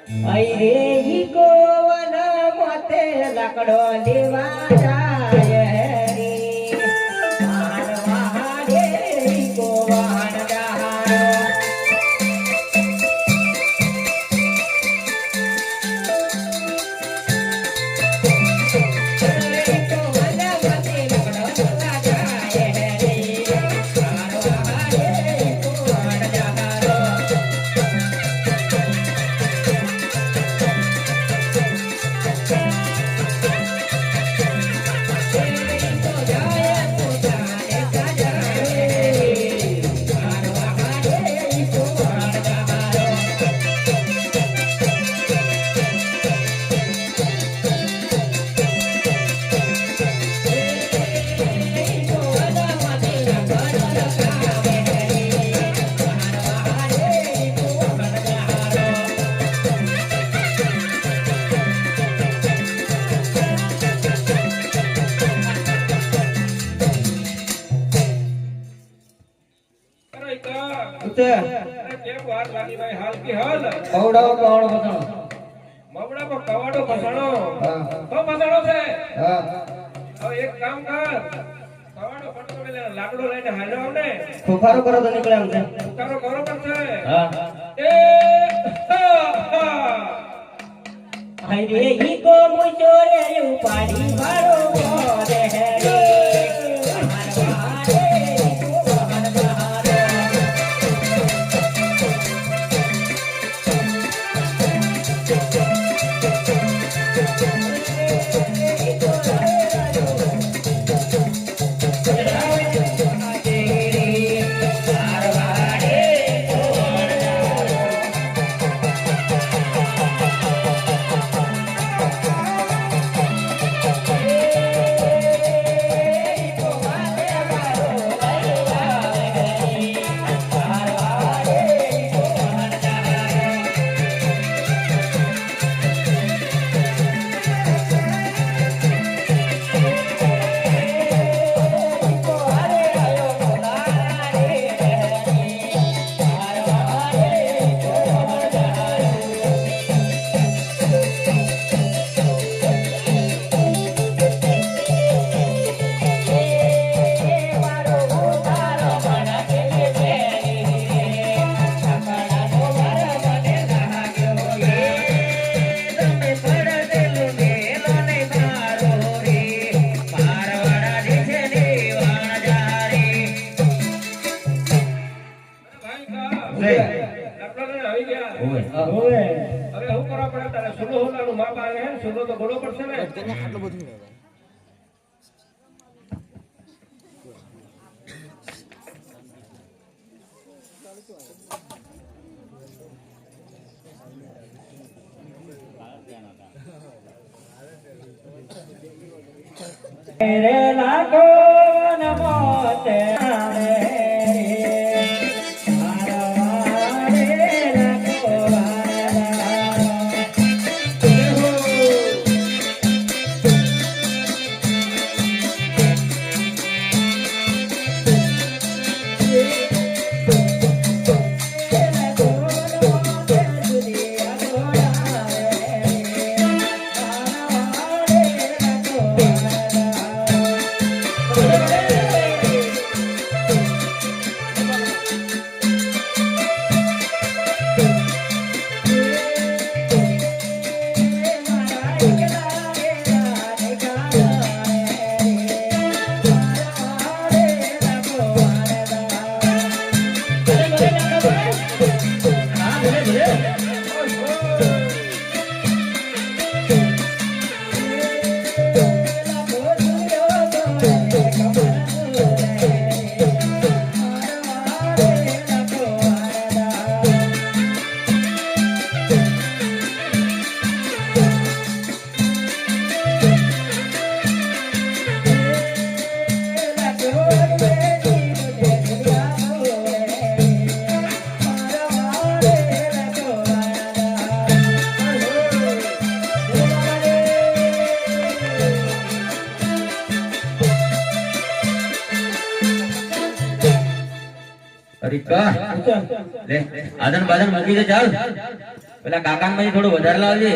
અરે ઈ ગોવન મોતે લાકડો લેવા જાય રે મારવા રે ઈ ગોવન ડારો કવડો કવડો બતાણો મવડા કો કવાડો ફસાણો હા તો ફસાણો છે હા હવે એક કામ કર કવાડો ફટકો મેલે લાકડો લઈને હાલો આવને ફુફારો કરો તો નીકળે આમ છે ઉતારો કરો પડશે હા એ અરે ઈ ગો મુજો રે ઉપાડી વાળો રે રે મારવા રે ઈ ગોવન ડારો હવે હું કરવા પડે તારે સુલો હોલાનું માપ આવે હે સુલો તો બોલો પડશે ને આટલું બધું રે લાગો નમોતે અરે કા લે આદન બાદન મૂકી દે ચાલ પેલા કાકાને પછી થોડું વધારે લાવજે